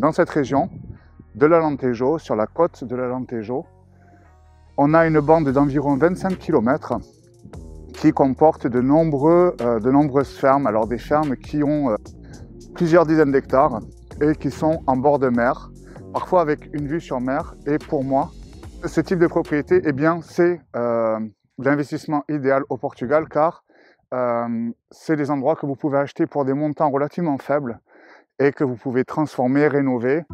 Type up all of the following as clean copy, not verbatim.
dans cette région de l'Alentejo, sur la côte de l'Alentejo, on a une bande d'environ 25 km qui comporte de nombreuses fermes. Alors des fermes qui ont plusieurs dizaines d'hectares et qui sont en bord de mer, parfois avec une vue sur mer. Et pour moi, ce type de propriété, eh bien, c'est l'investissement idéal au Portugal, car c'est des endroits que vous pouvez acheter pour des montants relativement faibles et que vous pouvez transformer, rénover.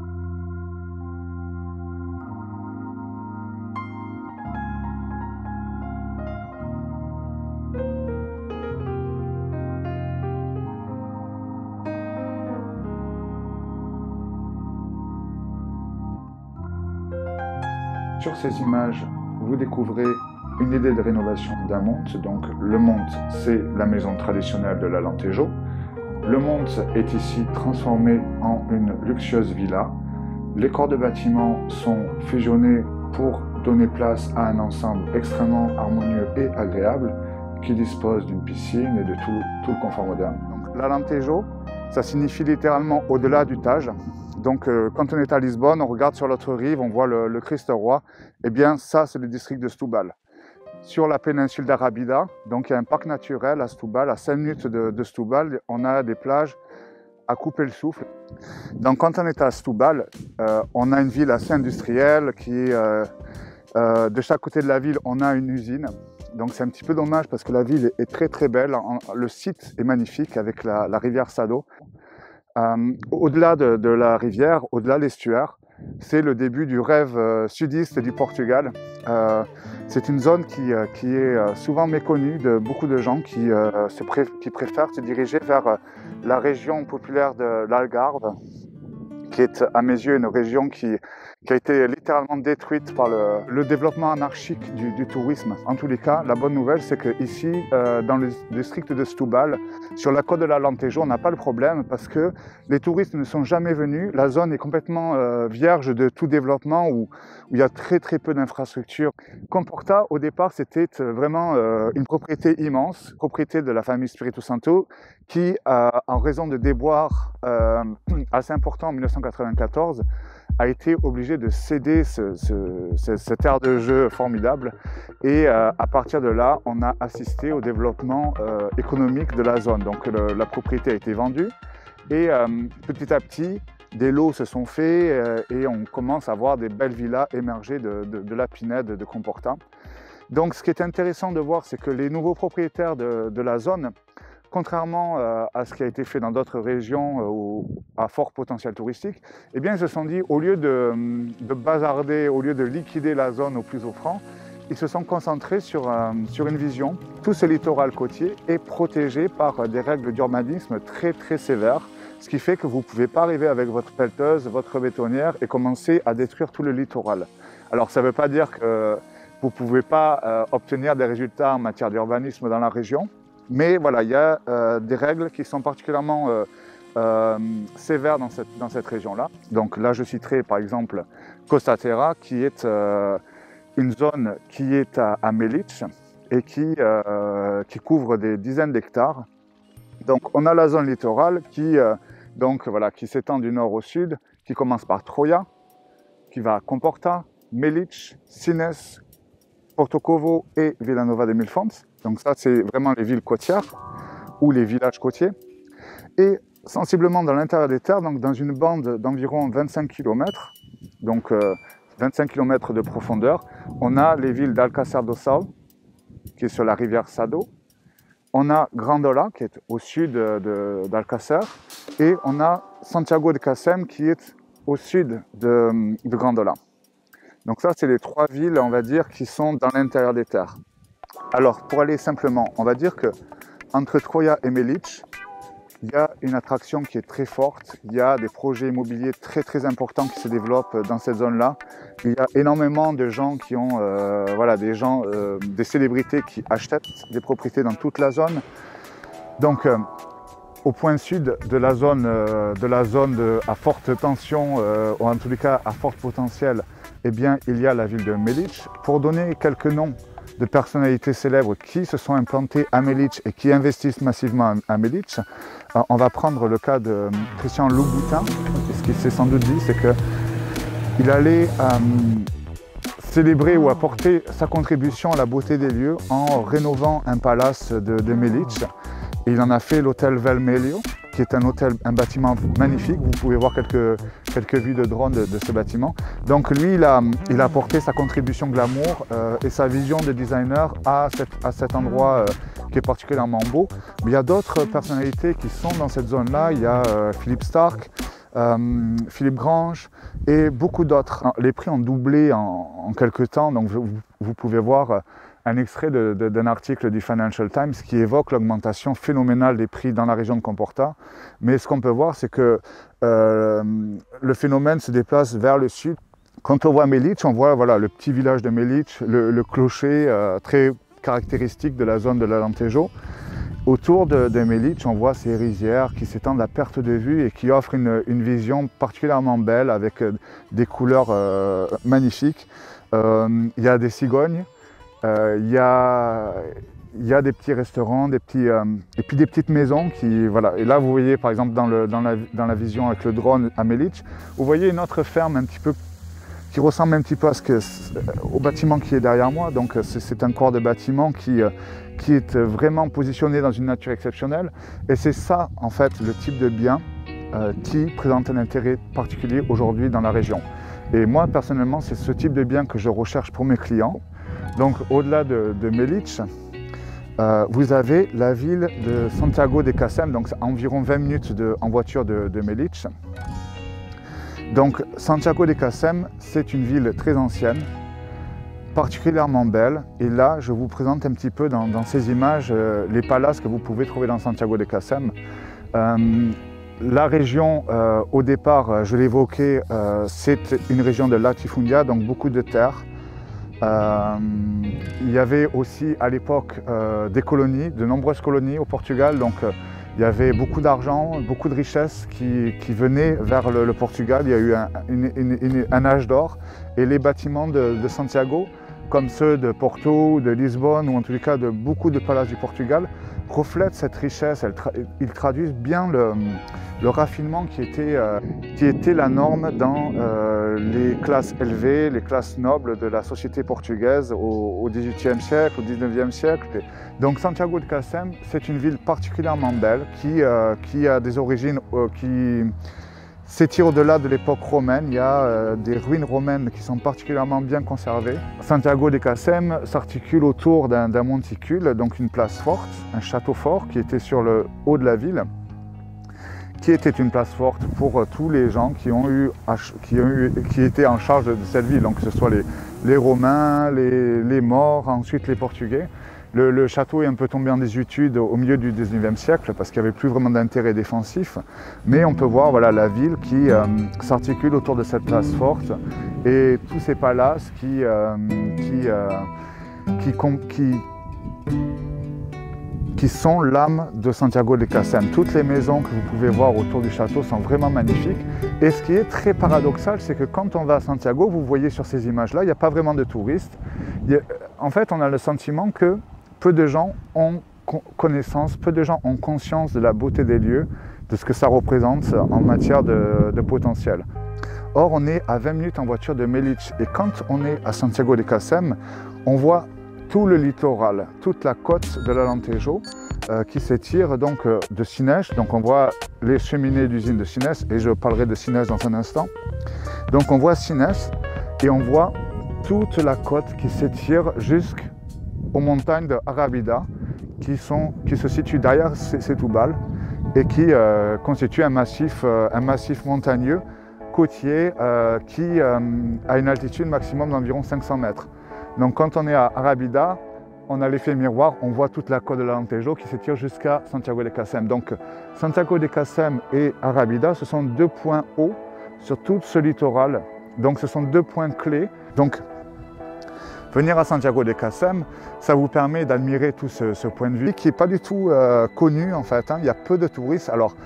Sur ces images, vous découvrez une idée de rénovation d'un monte. Donc le monte, c'est la maison traditionnelle de l'Alentejo. Le monte est ici transformé en une luxueuse villa. Les corps de bâtiments sont fusionnés pour donner place à un ensemble extrêmement harmonieux et agréable qui dispose d'une piscine et de tout le confort moderne. Donc l'Alentejo, ça signifie littéralement au-delà du Tage. Donc quand on est à Lisbonne, on regarde sur l'autre rive, on voit le Cristo Roi. Eh bien ça, c'est le district de Setúbal. Sur la péninsule d'Arrábida, donc il y a un parc naturel à Setúbal, à 5 minutes de Setúbal, on a des plages à couper le souffle. Donc quand on est à Setúbal, on a une ville assez industrielle qui est de chaque côté de la ville, on a une usine. Donc c'est un petit peu dommage parce que la ville est très très belle. Le site est magnifique avec la rivière Sado. Au-delà de la rivière, au-delà de l'estuaire, c'est le début du rêve sudiste du Portugal. C'est une zone qui est souvent méconnue de beaucoup de gens qui préfèrent se diriger vers la région populaire de l'Algarve, qui est à mes yeux une région qui a été littéralement détruite par le développement anarchique du tourisme. En tous les cas, la bonne nouvelle, c'est qu'ici, dans le district de Setúbal, sur la côte de l'Alentejo, on n'a pas le problème parce que les touristes ne sont jamais venus. La zone est complètement vierge de tout développement où il y a très très peu d'infrastructures. Comporta, au départ, c'était vraiment une propriété immense, propriété de la famille Espírito Santo, qui, en raison de déboires assez importants en 1994, a été obligé de céder cette aire de jeu formidable. Et à partir de là, on a assisté au développement économique de la zone. Donc la propriété a été vendue et petit à petit, des lots se sont faits et on commence à voir des belles villas émerger de la pinède de Comporta. Donc ce qui est intéressant de voir, c'est que les nouveaux propriétaires de la zone, contrairement à ce qui a été fait dans d'autres régions à fort potentiel touristique, eh bien, ils se sont dit, au lieu de bazarder, au lieu de liquider la zone au plus offrant, ils se sont concentrés sur une vision. Tout ce littoral côtier est protégé par des règles d'urbanisme très très sévères, ce qui fait que vous ne pouvez pas arriver avec votre pelleteuse, votre bétonnière et commencer à détruire tout le littoral. Alors ça ne veut pas dire que vous ne pouvez pas obtenir des résultats en matière d'urbanisme dans la région, mais voilà, il y a des règles qui sont particulièrement sévères dans cette région-là. Donc là, je citerai par exemple Costa Terra, qui est une zone qui est à Melic et qui couvre des dizaines d'hectares. Donc on a la zone littorale qui s'étend du nord au sud, qui commence par Troia, qui va à Comporta, Melic, Sines, Porto Covo et Vila Nova de Mil Fontes. Donc ça, c'est vraiment les villes côtières ou les villages côtiers. Et sensiblement dans l'intérieur des terres, donc dans une bande d'environ 25 km, donc 25 km de profondeur, on a les villes d'Alcácer do Sal, qui est sur la rivière Sado. On a Grandola, qui est au sud d'Alcácer. Et on a Santiago de Cacém, qui est au sud de Grandola. Donc ça, c'est les trois villes, on va dire, qui sont dans l'intérieur des terres. Alors, pour aller simplement, on va dire que entre Troia et Melic, il y a une attraction qui est très forte. Il y a des projets immobiliers très très importants qui se développent dans cette zone-là. Il y a énormément de gens qui ont, des célébrités qui achètent des propriétés dans toute la zone. Donc, au point sud de la zone à forte tension, ou en tous les cas à fort potentiel, eh bien, il y a la ville de Melic. Pour donner quelques noms de personnalités célèbres qui se sont implantées à Melic et qui investissent massivement à Melic. On va prendre le cas de Christian Louboutin. Ce qu'il s'est sans doute dit, c'est qu'il allait célébrer ou apporter sa contribution à la beauté des lieux en rénovant un palace de Melic. Et il en a fait l'hôtel Velmelio, qui est un bâtiment magnifique. Vous pouvez voir quelques vues de drone de ce bâtiment. Donc lui, il a apporté sa contribution glamour et sa vision de designer à cet endroit qui est particulièrement beau. Mais il y a d'autres personnalités qui sont dans cette zone-là. Il y a Philippe Stark, Philippe Grange et beaucoup d'autres. Les prix ont doublé en quelques temps, donc vous pouvez voir un extrait d'un article du Financial Times qui évoque l'augmentation phénoménale des prix dans la région de Comporta. Mais ce qu'on peut voir, c'est que le phénomène se déplace vers le sud. Quand on voit Melic, on voit voilà, le petit village de Melic, le clocher très caractéristique de la zone de l'Alentejo. Autour de Melic, on voit ces rizières qui s'étendent à perte de vue et qui offrent une vision particulièrement belle avec des couleurs magnifiques. Il y a des cigognes. Il y a des petits restaurants, et puis des petites maisons qui, voilà. Et là, vous voyez, par exemple, dans la vision avec le drone à Melic, vous voyez une autre ferme un petit peu qui ressemble un petit peu au bâtiment qui est derrière moi. Donc, c'est un corps de bâtiment qui est vraiment positionné dans une nature exceptionnelle. Et c'est ça, en fait, le type de bien qui présente un intérêt particulier aujourd'hui dans la région. Et moi, personnellement, c'est ce type de bien que je recherche pour mes clients. Donc, au-delà de Melic, vous avez la ville de Santiago de Casem, donc à environ 20 minutes en voiture de Melic. Donc, Santiago de Casem, c'est une ville très ancienne, particulièrement belle. Et là, je vous présente un petit peu dans ces images les palaces que vous pouvez trouver dans Santiago de Casem. La région, au départ, je l'évoquais, c'est une région de latifundia, donc beaucoup de terres. Il y avait aussi à l'époque des colonies, de nombreuses colonies au Portugal, donc il y avait beaucoup d'argent, beaucoup de richesses qui venaient vers le Portugal. Il y a eu un âge d'or et les bâtiments de Santiago, comme ceux de Porto, de Lisbonne ou en tous les cas de beaucoup de palaces du Portugal, reflètent cette richesse. Ils traduisent bien le raffinement qui était la norme dans les classes élevées, les classes nobles de la société portugaise au XVIIIe siècle, au XIXe siècle. Donc Santiago de Casem, c'est une ville particulièrement belle qui a des origines qui s'étirent au-delà de l'époque romaine. Il y a des ruines romaines qui sont particulièrement bien conservées. Santiago de Casem s'articule autour d'un monticule, donc une place forte, un château fort qui était sur le haut de la ville, qui était une place forte pour tous les gens qui étaient en charge de cette ville, donc que ce soit les Romains, les Maures, ensuite les Portugais. Le château est un peu tombé en désuétude au milieu du XIXe siècle parce qu'il n'y avait plus vraiment d'intérêt défensif, mais on peut voir voilà, la ville qui s'articule autour de cette place forte et tous ces palaces qui sont l'âme de Santiago de Casem. Toutes les maisons que vous pouvez voir autour du château sont vraiment magnifiques. Et ce qui est très paradoxal, c'est que quand on va à Santiago, vous voyez sur ces images-là, il n'y a pas vraiment de touristes. En fait, on a le sentiment que peu de gens ont connaissance, peu de gens ont conscience de la beauté des lieux, de ce que ça représente en matière de potentiel. Or, on est à 20 minutes en voiture de Melic. Et quand on est à Santiago de Casem, on voit tout le littoral, toute la côte de l'Alentejo qui s'étire donc de Sines. Donc on voit les cheminées d'usine de Sines et je parlerai de Sines dans un instant. Donc on voit Sines et on voit toute la côte qui s'étire jusqu'aux montagnes de Arrábida qui se situent derrière Setúbal et qui constituent un massif montagneux côtier qui a une altitude maximum d'environ 500 mètres. Donc quand on est à Arrábida, on a l'effet miroir, on voit toute la côte de l'Alentejo qui s'étire jusqu'à Santiago de Casem. Donc Santiago de Casem et Arrábida, ce sont deux points hauts sur tout ce littoral. Donc ce sont deux points clés. Donc venir à Santiago de Casem, ça vous permet d'admirer tout ce point de vue qui n'est pas du tout connu en fait. Il y a peu de touristes. Alors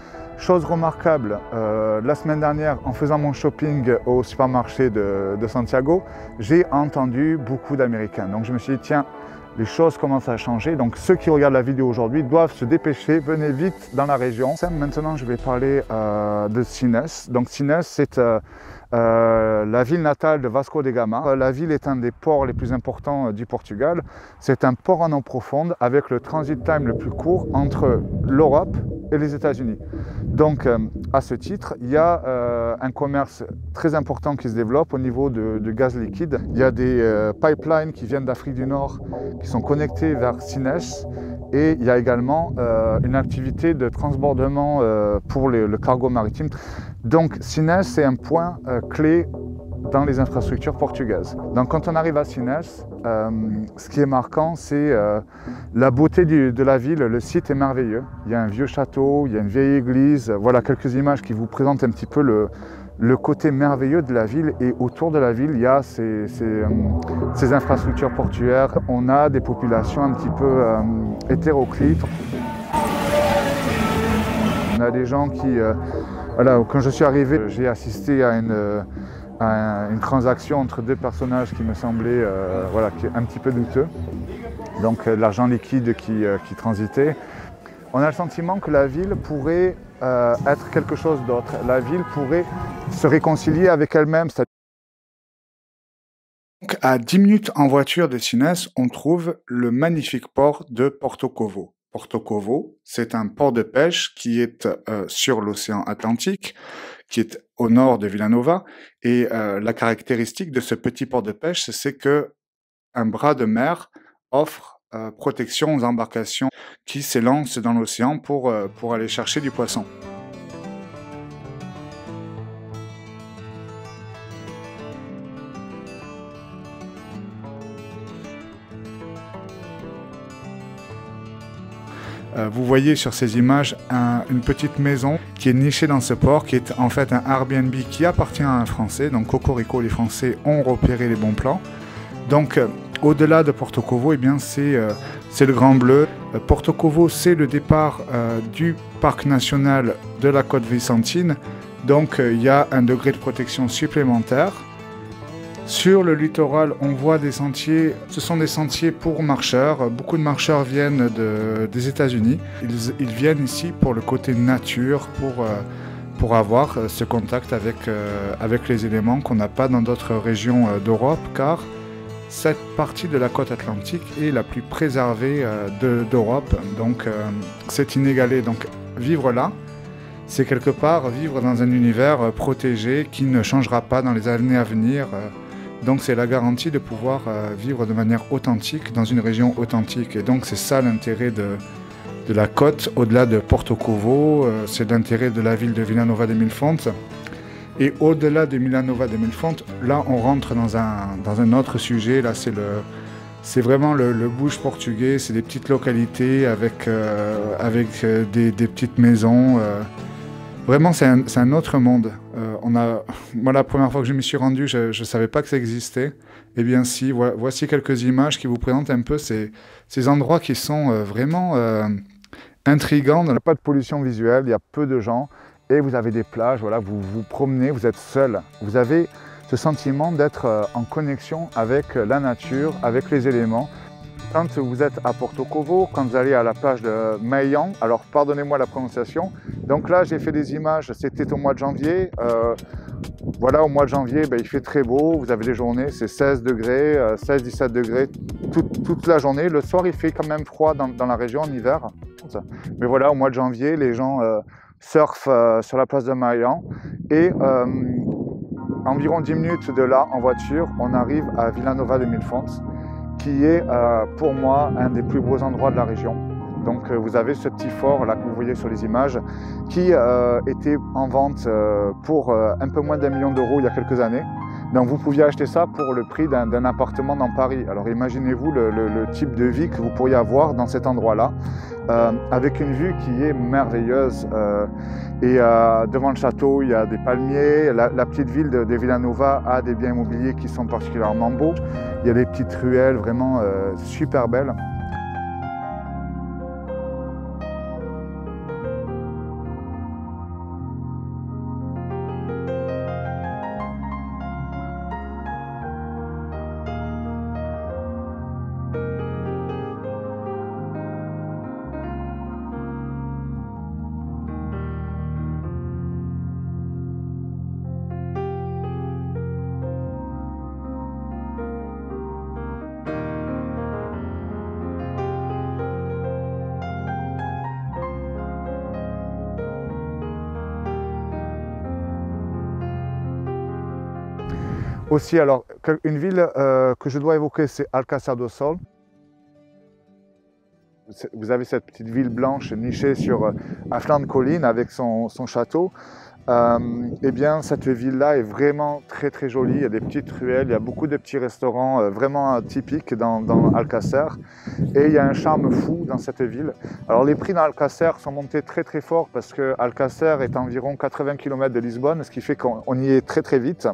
Chose remarquable, la semaine dernière, en faisant mon shopping au supermarché de Santiago, j'ai entendu beaucoup d'Américains. Donc je me suis dit, tiens, les choses commencent à changer. Donc ceux qui regardent la vidéo aujourd'hui doivent se dépêcher, venez vite dans la région. Maintenant, je vais parler de Sines. Donc Sines, c'est la ville natale de Vasco da Gama. La ville est un des ports les plus importants du Portugal. C'est un port en eau profonde avec le transit time le plus court entre l'Europe et les États-Unis. Donc à ce titre, il y a un commerce très important qui se développe au niveau de gaz liquide. Il y a des pipelines qui viennent d'Afrique du Nord qui sont connectés vers Sines et il y a également une activité de transbordement pour le cargo maritime. Donc Sines, c'est un point clé dans les infrastructures portugaises. Donc quand on arrive à Sines, ce qui est marquant, c'est la beauté de la ville. Le site est merveilleux. Il y a un vieux château, il y a une vieille église. Voilà quelques images qui vous présentent un petit peu le côté merveilleux de la ville. Et autour de la ville, il y a ces infrastructures portuaires. On a des populations un petit peu hétéroclites. On a des gens qui... voilà, quand je suis arrivé, j'ai assisté à une transaction entre deux personnages qui me semblait voilà, un petit peu douteux. Donc l'argent liquide qui transitait. On a le sentiment que la ville pourrait être quelque chose d'autre. La ville pourrait se réconcilier avec elle-même. Donc, à 10 minutes en voiture de Sines, on trouve le magnifique port de Porto Covo. Porto Covo, c'est un port de pêche qui est sur l'océan Atlantique, qui est au nord de Vila Nova. Et la caractéristique de ce petit port de pêche, c'est qu'un bras de mer offre protection aux embarcations qui s'élancent dans l'océan pour aller chercher du poisson. Vous voyez sur ces images une petite maison qui est nichée dans ce port, qui est en fait un Airbnb qui appartient à un Français. Donc Cocorico, les Français ont repéré les bons plans. Donc au-delà de Porto Covo, eh bien, c'est le Grand Bleu. Porto Covo, c'est le départ du parc national de la Côte Vicentine. Donc il y a un degré de protection supplémentaire. Sur le littoral, on voit des sentiers, ce sont des sentiers pour marcheurs. Beaucoup de marcheurs viennent des États-Unis. Ils viennent ici pour le côté nature, pour avoir ce contact avec les éléments qu'on n'a pas dans d'autres régions d'Europe, car cette partie de la côte atlantique est la plus préservée d'Europe. Donc c'est inégalé. Donc vivre là, c'est quelque part vivre dans un univers protégé qui ne changera pas dans les années à venir. Donc c'est la garantie de pouvoir vivre de manière authentique dans une région authentique. Et donc c'est ça l'intérêt de la côte, au-delà de Porto Covo, c'est l'intérêt de la ville de Vila Nova de Mil Fontes. Et au-delà de Vila Nova de Mil Fontes, là on rentre dans un autre sujet. Là c'est vraiment le bush portugais, c'est des petites localités avec des petites maisons. Vraiment, c'est un autre monde. Moi, la première fois que je m'y suis rendu, je ne savais pas que ça existait. Eh bien si, voici quelques images qui vous présentent un peu ces endroits qui sont vraiment intrigants. Il n'y a pas de pollution visuelle, il y a peu de gens. Et vous avez des plages, voilà, vous vous promenez, vous êtes seul. Vous avez ce sentiment d'être en connexion avec la nature, avec les éléments. Quand vous êtes à Porto Covo, quand vous allez à la plage de Maian, alors pardonnez-moi la prononciation. Donc là, j'ai fait des images, c'était au mois de janvier. Voilà, au mois de janvier, il fait très beau. Vous avez des journées, c'est 16 degrés, 16-17 degrés toute la journée. Le soir, il fait quand même froid dans la région en hiver. Mais voilà, au mois de janvier, les gens surfent sur la place de Maian. Et environ 10 minutes de là, en voiture, on arrive à Vila Nova de Mil Fontes, qui est pour moi un des plus beaux endroits de la région. Donc vous avez ce petit fort là que vous voyez sur les images qui était en vente pour un peu moins d'1 million d'euros il y a quelques années. Donc vous pouviez acheter ça pour le prix d'un appartement dans Paris. Alors imaginez-vous le type de vie que vous pourriez avoir dans cet endroit-là, avec une vue qui est merveilleuse. Et devant le château, il y a des palmiers. La petite ville de Vila Nova a des biens immobiliers qui sont particulièrement beaux. Il y a des petites ruelles vraiment super belles. Aussi, alors, une ville que je dois évoquer, c'est Alcácer do Sol. Vous avez cette petite ville blanche nichée à flanc de colline avec son château. Eh bien, cette ville-là est vraiment très très jolie. Il y a des petites ruelles, il y a beaucoup de petits restaurants vraiment typiques dans Alcácer. Et il y a un charme fou dans cette ville. Alors les prix dans Alcácer sont montés très très fort parce que Alcácer est à environ 80 km de Lisbonne, ce qui fait qu'on y est très très vite.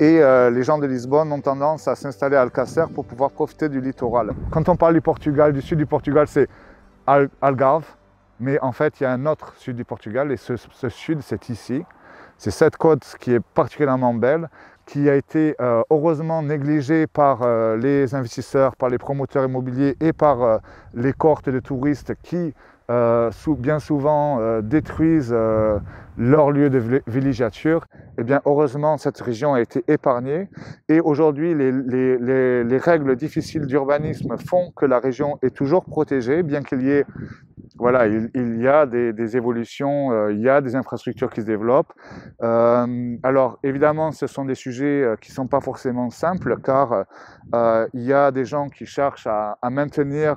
Et les gens de Lisbonne ont tendance à s'installer à Alcácer pour pouvoir profiter du littoral. Quand on parle du Portugal, du sud du Portugal, c'est Algarve. Mais en fait, il y a un autre sud du Portugal et ce sud, c'est ici. C'est cette côte qui est particulièrement belle, qui a été heureusement négligée par les investisseurs, par les promoteurs immobiliers et par les cohortes de touristes qui bien souvent détruisent leur lieu de villégiature. Eh bien, heureusement, cette région a été épargnée et aujourd'hui, les règles difficiles d'urbanisme font que la région est toujours protégée, bien qu'il y ait voilà, il y a des évolutions, il y a des infrastructures qui se développent. Alors évidemment, ce sont des sujets qui ne sont pas forcément simples car il y a des gens qui cherchent à maintenir,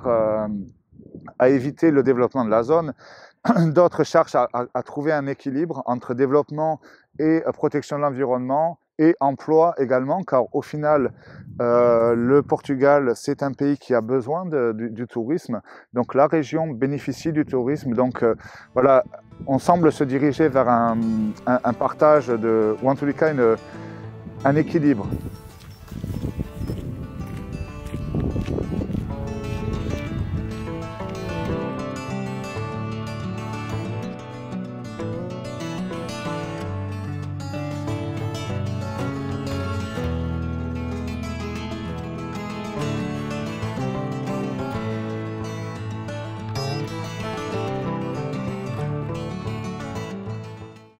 à éviter le développement de la zone. D'autres cherchent à trouver un équilibre entre développement et protection de l'environnement et emploi également, car au final, le Portugal, c'est un pays qui a besoin du tourisme. Donc la région bénéficie du tourisme. Donc voilà, on semble se diriger vers un partage ou en tous les cas un équilibre